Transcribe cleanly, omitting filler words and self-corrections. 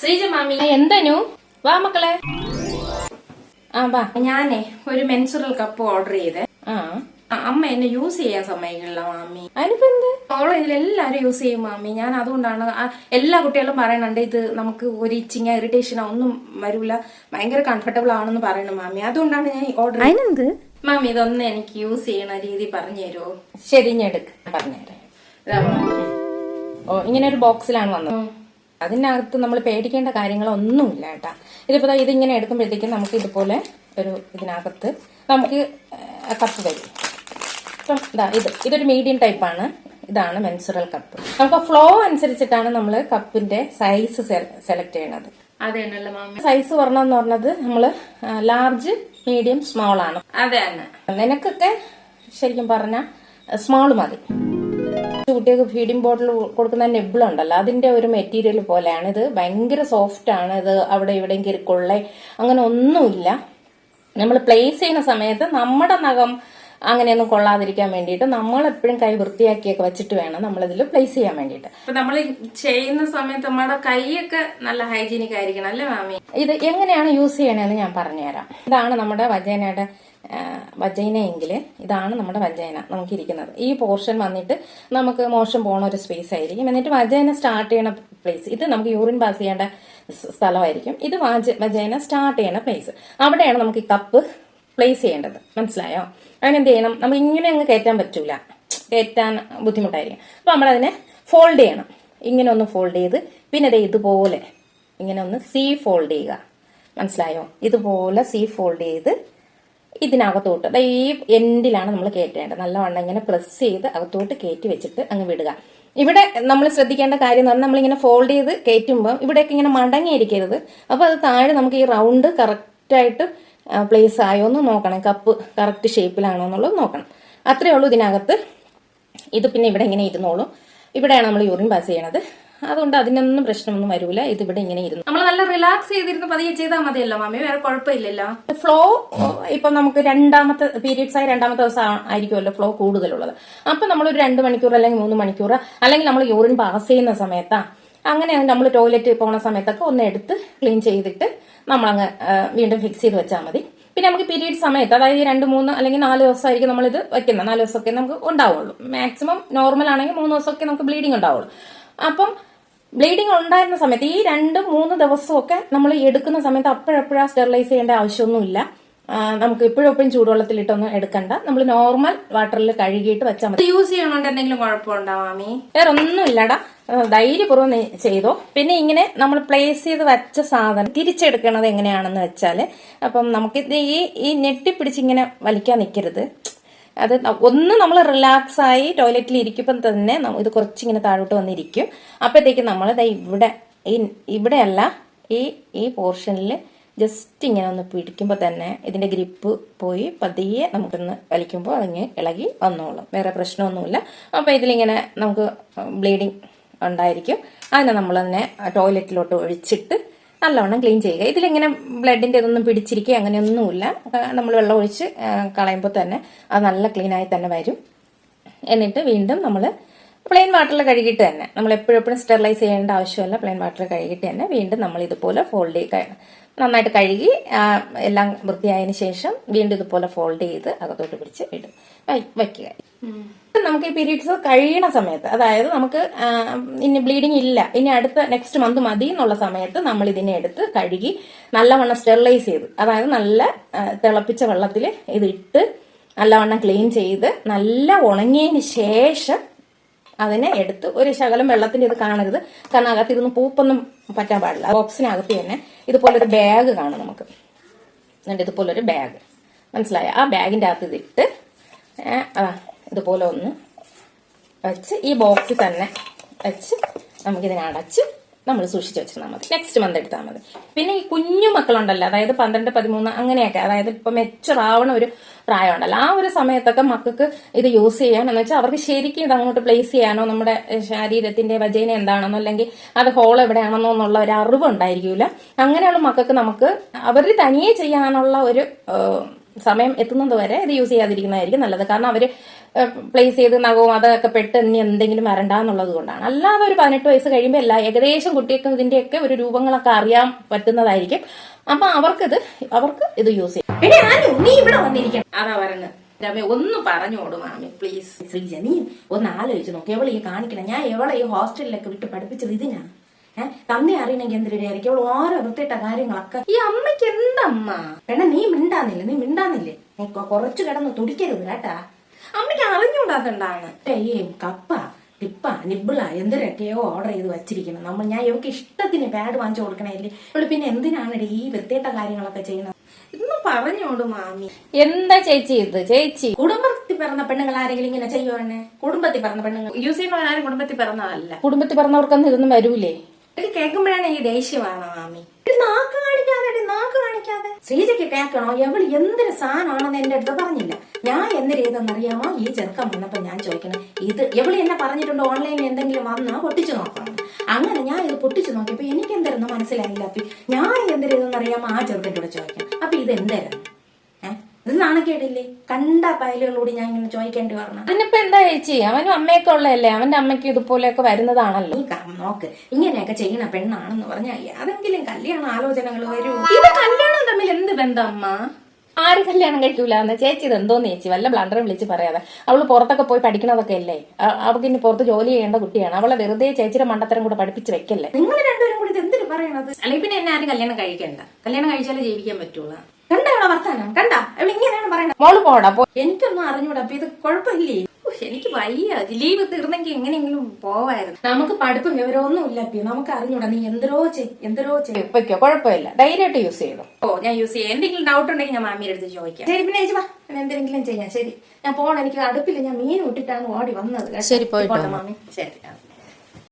ശ്രീജ മാമി എന്താനു വാ മക്കളെ. വാ. ഞാനേ ഒരു മെൻസുറൽ കപ്പ് ഓർഡർ ചെയ്തേ. ആ അമ്മ എന്നെ യൂസ് ചെയ്യാൻ സമ്മതിക്കില്ല മാമി. അതിനിപ്പോ എന്ത്? കോളേജിൽ എല്ലാരും യൂസ് ചെയ്യും മാമി. ഞാൻ അതുകൊണ്ടാണ് എല്ലാ കുട്ടികളും പറയണുണ്ട് ഇത് നമുക്ക് ഒരു ഇച്ചിങ്ങ ഇറിറ്റേഷനോ ഒന്നും വരൂല, ഭയങ്കര കംഫർട്ടബിൾ ആണെന്ന് പറയണു മാമി. അതുകൊണ്ടാണ് ഞാൻ ഓർഡർ ചെയ്തത്. അതിനെന്ത് മാമി ഇതൊന്ന് എനിക്ക് യൂസ് ചെയ്യണ രീതി പറഞ്ഞു തരുമോ? ശരി, ഞാൻ പറഞ്ഞുതരാം. ഓ, ഇങ്ങനെ ഒരു ബോക്സിലാണ് വന്നത്. അതിനകത്ത് നമ്മൾ പേടിക്കേണ്ട കാര്യങ്ങളൊന്നുമില്ല കേട്ടാ. ഇതിപ്പോ ഇതിങ്ങനെ എടുക്കുമ്പോഴത്തേക്കും നമുക്ക് ഇതുപോലെ ഒരു ഇതിനകത്ത് നമുക്ക് കപ്പ് വരും. ഇപ്പം ഇതൊരു മീഡിയം ടൈപ്പാണ്. ഇതാണ് മെൻസുറൽ കപ്പ്. നമുക്ക് ഫ്ലോ അനുസരിച്ചിട്ടാണ് നമ്മൾ കപ്പിന്റെ സൈസ് സെലക്ട് ചെയ്യണത്. അതെന്നല്ല മാമി സൈസ് പറഞ്ഞെന്ന് പറഞ്ഞത് നമ്മള് ലാർജ്, മീഡിയം, സ്മോൾ ആണ്. അതെ, നിനക്കൊക്കെ ശരിക്കും പറഞ്ഞ സ്മോൾ മതി. കുട്ടികൾക്ക് ഫീഡിംഗ് ബോട്ടിൽ കൊടുക്കുന്ന നെബിളുണ്ടല്ലോ, അതിന്റെ ഒരു മെറ്റീരിയൽ പോലെയാണ് ഇത്. ഭയങ്കര സോഫ്റ്റ് ആണ് ഇത്. അവിടെ ഇവിടെയും കിരിക്കൊള്ളേ അങ്ങനെ ഒന്നുമില്ല. നമ്മൾ പ്ലേസ് ചെയ്യുന്ന സമയത്ത് നമ്മുടെ നഖം അങ്ങനെയൊന്നും കൊള്ളാതിരിക്കാൻ വേണ്ടിയിട്ട് നമ്മൾ എപ്പോഴും കൈ വൃത്തിയാക്കിയൊക്കെ വെച്ചിട്ട് വേണം നമ്മളിതിൽ പ്ലേസ് ചെയ്യാൻ വേണ്ടിയിട്ട്. അപ്പൊ നമ്മൾ ചെയ്യുന്ന സമയത്ത് നമ്മുടെ കൈയൊക്കെ നല്ല ഹൈജീനിക് ആയിരിക്കണം അല്ലേ മാമി? ഇത് എങ്ങനെയാണ് യൂസ് ചെയ്യണമെന്ന് ഞാൻ പറഞ്ഞുതരാം. ഇതാണ് നമ്മുടെ വജൈനയെങ്കിൽ ഇതാണ് നമ്മുടെ വജൈന നമുക്കിരിക്കുന്നത്. ഈ പോർഷൻ വന്നിട്ട് നമുക്ക് മോശം പോണ ഒരു സ്പേസ് ആയിരിക്കും. എന്നിട്ട് വജൈന സ്റ്റാർട്ട് ചെയ്യണ പ്ലേസ് ഇത് നമുക്ക് യൂറിൻ പാസ് ചെയ്യേണ്ട സ്ഥലമായിരിക്കും. ഇത് വജൈന സ്റ്റാർട്ട് ചെയ്യണ പ്ലേസ്. അവിടെയാണ് നമുക്ക് ഈ കപ്പ് പ്ലേസ് ചെയ്യേണ്ടത്. മനസ്സിലായോ? അതിനെന്ത് ചെയ്യണം? നമുക്ക് ഇങ്ങനെ അങ്ങ് കയറ്റാൻ പറ്റൂല, കയറ്റാൻ ബുദ്ധിമുട്ടായിരിക്കും. അപ്പൊ നമ്മളതിനെ ഫോൾഡ് ചെയ്യണം. ഇങ്ങനെ ഒന്ന് ഫോൾഡ് ചെയ്ത് പിന്നെ അത് ഇതുപോലെ ഇങ്ങനെ ഒന്ന് സി ഫോൾഡ് ചെയ്യുക. മനസ്സിലായോ? ഇതുപോലെ സി ഫോൾഡ് ചെയ്ത് ഇതിനകത്തോട്ട് ഈ എൻഡിലാണ് നമ്മൾ കയറ്റേണ്ടത്. നല്ലവണ്ണം ഇങ്ങനെ പ്രസ് ചെയ്ത് അകത്തോട്ട് കയറ്റി വെച്ചിട്ട് അങ്ങ് വിടുക. ഇവിടെ നമ്മൾ ശ്രദ്ധിക്കേണ്ട കാര്യം എന്ന് പറഞ്ഞാൽ നമ്മളിങ്ങനെ ഫോൾഡ് ചെയ്ത് കയറ്റുമ്പോൾ ഇവിടെയൊക്കെ ഇങ്ങനെ മടങ്ങിയിരിക്കരുത്. അപ്പൊ അത് താഴെ നമുക്ക് ഈ റൗണ്ട് കറക്റ്റായിട്ട് പ്ലേസ് ആയോ എന്ന് നോക്കണം. കപ്പ് കറക്റ്റ് ഷേപ്പിലാണോ എന്നുള്ളത് നോക്കണം. അത്രേ ഉള്ളൂ ഇതിനകത്ത്. ഇത് പിന്നെ ഇവിടെ ഇങ്ങനെ ഇരുന്നോളും. ഇവിടെയാണ് നമ്മൾ യൂറിൻ പാസ് ചെയ്യണത്. അതുകൊണ്ട് അതിനൊന്നും പ്രശ്നമൊന്നും വരൂല. ഇതിവിടെ ഇങ്ങനെ ഇരുന്നു നമ്മൾ നല്ല റിലാക്സ് ചെയ്തിരുന്ന് പതിയെ ചെയ്താൽ മതിയല്ലോ മാമി, വേറെ കുഴപ്പമില്ലല്ലോ. ഫ്ലോ ഇപ്പൊ നമുക്ക് രണ്ടാമത്തെ പീരീഡ്സ് ആയി രണ്ടാമത്തെ ദിവസം ആയിരിക്കുമല്ലോ ഫ്ലോ കൂടുതലുള്ളത്. അപ്പൊ നമ്മളൊരു 2 മണിക്കൂർ അല്ലെങ്കിൽ 3 മണിക്കൂർ അല്ലെങ്കിൽ നമ്മൾ യൂറിൻ പാസ് ചെയ്യുന്ന സമയത്താ അങ്ങനെ നമ്മൾ ടോയ്ലറ്റ് പോണ സമയത്തൊക്കെ ഒന്ന് എടുത്ത് ക്ലീൻ ചെയ്തിട്ട് നമ്മളങ്ങ് വീണ്ടും ഫിക്സ് ചെയ്ത് വെച്ചാൽ മതി. പിന്നെ നമുക്ക് പീരീഡ് സമയത്ത് അതായത് 2, 3 അല്ലെങ്കിൽ 4 ദിവസമായിരിക്കും നമ്മളിത് വെക്കുന്നത്. 4 ദിവസമൊക്കെ നമുക്ക് ഉണ്ടാവുള്ളൂ. മാക്സിമം നോർമൽ ആണെങ്കിൽ 3 ദിവസമൊക്കെ നമുക്ക് ബ്ലീഡിങ് ഉണ്ടാവുള്ളൂ. അപ്പം ബ്ലീഡിങ് ഉണ്ടായിരുന്ന സമയത്ത് ഈ 2-3 ദിവസമൊക്കെ നമ്മൾ എടുക്കുന്ന സമയത്ത് അപ്പോഴെപ്പോഴാ സ്റ്റെറിലൈസ് ചെയ്യേണ്ട ആവശ്യമൊന്നുമില്ല. നമുക്ക് എപ്പോഴും ചൂടുവെള്ളത്തിലിട്ടൊന്നും എടുക്കണ്ട. നമ്മൾ നോർമൽ വാട്ടറിൽ കഴുകിയിട്ട് വെച്ചാൽ മതി. യൂസ് ചെയ്യണോണ്ട് എന്തെങ്കിലും കുഴപ്പമുണ്ടോ മാമി? വേറെ ഒന്നും ഇല്ലടാ, ധൈര്യപൂർവ്വം ചെയ്തോ. പിന്നെ ഇങ്ങനെ നമ്മൾ പ്ലേസ് ചെയ്ത് വെച്ച സാധനം തിരിച്ചെടുക്കണത് എങ്ങനെയാണെന്ന് വെച്ചാല് അപ്പം നമുക്ക് ഈ നെട്ടി പിടിച്ചിങ്ങനെ വലിക്കാൻ നിൽക്കരുത്. അത് ഒന്ന് നമ്മൾ റിലാക്സ് ആയി ടോയ്ലറ്റിൽ ഇരിക്കുമ്പോൾ തന്നെ ഇത് കുറച്ചിങ്ങനെ താഴോട്ട് വന്നിരിക്കും. അപ്പോഴത്തേക്കും നമ്മൾ ഇവിടെയല്ല ഈ പോർഷനിൽ ജസ്റ്റ് ഇങ്ങനെ ഒന്ന് പിടിക്കുമ്പോൾ തന്നെ ഇതിന്റെ ഗ്രിപ്പ് പോയി പതിയെ നമുക്കൊന്ന് വലിക്കുമ്പോൾ അതിങ്ങനെ ഇളകി വന്നോളും. വേറെ പ്രശ്നമൊന്നുമില്ല. അപ്പൊ ഇതിലിങ്ങനെ നമുക്ക് ബ്ലീഡിങ് ഉണ്ടായിരിക്കും. അതിനെ നമ്മൾ തന്നെ ടോയ്ലറ്റിലോട്ട് ഒഴിച്ചിട്ട് നല്ലവണ്ണം ക്ലീൻ ചെയ്യുക. ഇതിലിങ്ങനെ ബ്ലഡിന്റെ ഇതൊന്നും പിടിച്ചിരിക്കുക അങ്ങനെയൊന്നുമില്ല. നമ്മൾ വെള്ളം ഒഴിച്ച് കളയുമ്പോൾ തന്നെ അത് നല്ല ക്ലീൻ ആയി തന്നെ വരും. എന്നിട്ട് വീണ്ടും നമ്മൾ പ്ലെയിൻ വാട്ടറിൽ കഴുകിയിട്ട് തന്നെ നമ്മൾ എപ്പോഴും സ്റ്റെറിലൈസ് ചെയ്യേണ്ട ആവശ്യമില്ല. പ്ലെയിൻ വാട്ടറിൽ കഴുകിയിട്ട് തന്നെ വീണ്ടും നമ്മൾ ഇതുപോലെ ഫോൾഡ് ചെയ്ത് നന്നായിട്ട് കഴുകി എല്ലാം വൃത്തിയായതിനു ശേഷം വീണ്ടും ഇതുപോലെ ഫോൾഡ് ചെയ്ത് അകത്തോട്ട് പിടിച്ച് വയ്ക്കുക. നമുക്ക് ഈ പീരീഡ്സ് കഴിയണ സമയത്ത് അതായത് നമുക്ക് ഇനി ബ്ലീഡിങ് ഇല്ല, ഇനി അടുത്ത നെക്സ്റ്റ് മന്ത് മതി എന്നുള്ള സമയത്ത് നമ്മൾ ഇതിനെ എടുത്ത് കഴുകി നല്ലവണ്ണം സ്റ്റെറിലൈസ് ചെയ്ത് അതായത് നല്ല തിളപ്പിച്ച വെള്ളത്തിൽ ഇതിട്ട് നല്ലവണ്ണം ക്ലീൻ ചെയ്ത് നല്ല ഉണങ്ങിയതിന് ശേഷം അതിനെ എടുത്ത് ഒരു ശകലം വെള്ളത്തിന്റെ ഇത് കാണരുത്. കാരണം അകത്തിരുന്ന് പൂപ്പൊന്നും പറ്റാൻ പാടില്ല. ബോക്സിനകത്ത് തന്നെ ഇതുപോലൊരു ബാഗ് കാണും നമുക്ക്. എന്നിട്ട് ഇതുപോലൊരു ബാഗ് മനസ്സിലായ ആ ബാഗിന്റെ അകത്ത് ഇതിട്ട് ഇതുപോലെ ഒന്ന് വെച്ച് ഈ ബോക്സിൽ തന്നെ വെച്ച് നമുക്കിതിനെ അടച്ച് നമ്മൾ സൂക്ഷിച്ച് വെച്ചാൽ മതി. നെക്സ്റ്റ് മന്ത് എടുത്താൽ മതി. പിന്നെ ഈ കുഞ്ഞു മക്കളുണ്ടല്ലോ, അതായത് 12, 13 അങ്ങനെയൊക്കെ, അതായത് ഇപ്പൊ മെച്ചുറാവണ ഒരു പ്രായമുണ്ടല്ലോ, ആ ഒരു സമയത്തൊക്കെ മക്കൾക്ക് ഇത് യൂസ് ചെയ്യാനെന്ന് വെച്ചാൽ അവർക്ക് ശരിക്കും ഇത് അങ്ങോട്ട് പ്ലേസ് ചെയ്യാനോ നമ്മുടെ ശരീരത്തിന്റെ വജൈന എന്താണെന്നോ അല്ലെങ്കിൽ അത് ഹോൾ എവിടെയാണെന്നോ എന്നുള്ള ഒരു അറിവ് ഉണ്ടായിരിക്കൂല. അങ്ങനെയുള്ള മക്കൾക്ക് നമുക്ക് അവർ തനിയെ ചെയ്യാനുള്ള ഒരു സമയം എത്തുന്നത് വരെ ഇത് യൂസ് ചെയ്യാതിരിക്കുന്നതായിരിക്കും നല്ലത്. കാരണം അവര് പ്ലേസ് ചെയ്ത് നഖവും അതൊക്കെ പെട്ട് ഇനി എന്തെങ്കിലും വരണ്ടെന്നുള്ളത് കൊണ്ടാണ്. അല്ലാതെ ഒരു 18 വയസ്സ് കഴിയുമ്പോൾ ഏകദേശം കുട്ടികൾക്ക് ഇതിന്റെയൊക്കെ ഒരു രൂപങ്ങളൊക്കെ അറിയാൻ പറ്റുന്നതായിരിക്കും. അപ്പൊ അവർക്ക് ഇത് യൂസ് ചെയ്യാം. എടേ ആനു, നീ ഇവിടെ വന്നിരിക്കണം. അതാ പറയുന്നത്. രമേ ഒന്ന് പറഞ്ഞോട് മാമി പ്ലീസ്. ശ്രീജ, നീ ഒന്ന് ആലോചിച്ച് നോക്ക്. എവളെ ഈ കാണിക്കണം. ഞാൻ എവളെ ഈ ഹോസ്റ്റലിലൊക്കെ വിട്ട് പഠിപ്പിച്ചത് ഇതിനാ. തന്നെ അറിയണമെങ്കിൽ എന്തിനായിരിക്കും അവൾ ഓരോ വൃത്തിയിട്ട കാര്യങ്ങളൊക്കെ. ഈ അമ്മയ്ക്ക് എന്തമ്മ പെണ്ണ, നീ മിണ്ടാന്നില്ലേ? നീ കുറച്ചു കിടന്ന് തുടിക്കരുത് കേട്ടാ. അമ്മയ്ക്ക് അറിഞ്ഞൂടാത്തണ്ടാണ്. ഈ കപ്പ ടിപ്പ നിബിള എന്തൊക്കെയോ ഓർഡർ ചെയ്ത് വെച്ചിരിക്കണം. ഞാൻ ഇവർക്ക് ഇഷ്ടത്തിന് പാഡ് വാങ്ങിച്ചു കൊടുക്കണല്ലേ. ഇവള് പിന്നെ എന്തിനാണ് ഈ വൃത്തിയിട്ട കാര്യങ്ങളൊക്കെ ചെയ്യുന്നത്? ഇന്ന് പറഞ്ഞോട് മാമി. എന്താ ചേച്ചി ഇത്? ചേച്ചി കുടുംബത്തിൽ പിറന്ന പെണ്ണുങ്ങൾ ആരെങ്കിലും ഇങ്ങനെ ചെയ്യുവാണേ? കുടുംബത്തിൽ പിറന്ന പെണ്ണുങ്ങൾ യൂസ് ചെയ്യുന്നവരാരും കുടുംബത്തിൽ പിറന്നതല്ല. കുടുംബത്തിൽ പറഞ്ഞവർക്കൊന്നും ഇതൊന്നും വരൂലേ? ഇത് കേൾക്കുമ്പോഴാണ് ഈ ദേഷ്യമാണ് മാമി. നാക്ക് കാണിക്കാതെ ശ്രീജയ്ക്ക് കേൾക്കണോ? എവള് എന്തൊരു സാധനമാണെന്ന് എന്റെ അടുത്ത് പറഞ്ഞില്ല. ഞാൻ എന്തിനേതെന്നറിയാമോ? ഈ ചെറുക്കം വന്നപ്പോ ഞാൻ ചോദിക്കണം, ഇത് എവള് എന്നെ പറഞ്ഞിട്ടുണ്ട് ഓൺലൈനിൽ എന്തെങ്കിലും വന്നാ പൊട്ടിച്ചു നോക്കണം. അങ്ങനെ ഞാൻ ഇത് പൊട്ടിച്ചു നോക്കിയപ്പോ എനിക്ക് എന്തായിരുന്നു മനസ്സിലായില്ല. ഞാൻ എന്തിനേതെന്നറിയാമോ? ആ ചെറുക്കൻ്റെ കൂടെ ചോദിക്കണം. അപ്പൊ ഇത് എന്തായിരുന്നു? ഇത് നാണക്കേടില്ലേ? കണ്ട ഫയലുകളോട് ഞാൻ ഇങ്ങനെ ചോദിക്കേണ്ടി പറഞ്ഞു. അതിനിപ്പോ എന്താ ചേച്ചി? അവനും അമ്മയൊക്കെ ഉള്ളതല്ലേ? അവന്റെ അമ്മയ്ക്ക് ഇതുപോലെയൊക്കെ വരുന്നതാണല്ലോ. നോക്ക്, ഇങ്ങനെയൊക്കെ ചെയ്യണ പെണ്ണാണെന്ന് പറഞ്ഞാൽ അതെങ്കിലും കല്യാണ ആലോചനകൾ വരൂ. ഇത് കല്യാണം തമ്മിൽ എന്ത് ബന്ധം അമ്മ? ആര് കല്യാണം കഴിക്കൂല എന്ന് ചേച്ചി? ഇത് എന്തോന്ന് ചേച്ചി? വല്ല ബ്ലണ്ടറും വിളിച്ച് പറയാതെ. അവള് പുറത്തൊക്കെ പോയി പഠിക്കണതൊക്കെ അല്ലേ? അവൾക്ക് ഇനി പുറത്ത് ജോലി ചെയ്യേണ്ട കുട്ടിയാണ്. അവളെ വെറുതെ ചേച്ചിയുടെ മണ്ടത്തരം കൂടെ പഠിപ്പിച്ച് വെക്കല്ലേ. നിങ്ങൾ രണ്ടുപേരും കൂടി ഇത് എന്തിനു പറയണത്? അല്ലെങ്കിൽ പിന്നെ എന്നെ ആരും കല്യാണം കഴിക്കണ്ട. കല്യാണം കഴിച്ചാലേ ജീവിക്കാൻ പറ്റുള്ളൂ. കണ്ട ഇവിടെ വർത്താനം കണ്ട അവൾ ഇങ്ങനെയാണ് പറയണത്. മോള് പോടാ. എനിക്കൊന്നും അറിഞ്ഞൂടാ. അപ്പൊ ഇത് കുഴപ്പമില്ലേ? എനിക്ക് വയ്യ. ലീവ് തീർന്നെങ്കിൽ എങ്ങനെയെങ്കിലും പോവായിരുന്നു. നമുക്ക് പഠിപ്പും വിവരമൊന്നും ഇല്ല. നമുക്ക് അറിഞ്ഞൂടാ. നീ എന്തരോ ഇപ്പൊക്കോ കുഴപ്പമില്ല, ധൈര്യമായിട്ട് യൂസ് ചെയ്തു. ഞാൻ യൂസ് ചെയ്യാം. എന്തെങ്കിലും ഡൗട്ട് ഉണ്ടെങ്കിൽ ഞാൻ മാമിയുടെ അടുത്ത് ചോദിക്കാം. ശരി, പിന്നെ ചേച്ചി വാ, എന്തെങ്കിലും ചെയ്യാം. ശരി, ഞാൻ പോണം. എനിക്ക് അടുപ്പില്ല. ഞാൻ മീൻ വിട്ടിട്ടാണ് ഓടി വന്നത്. ശരി, പോയിട്ട് മാമി. ശരി.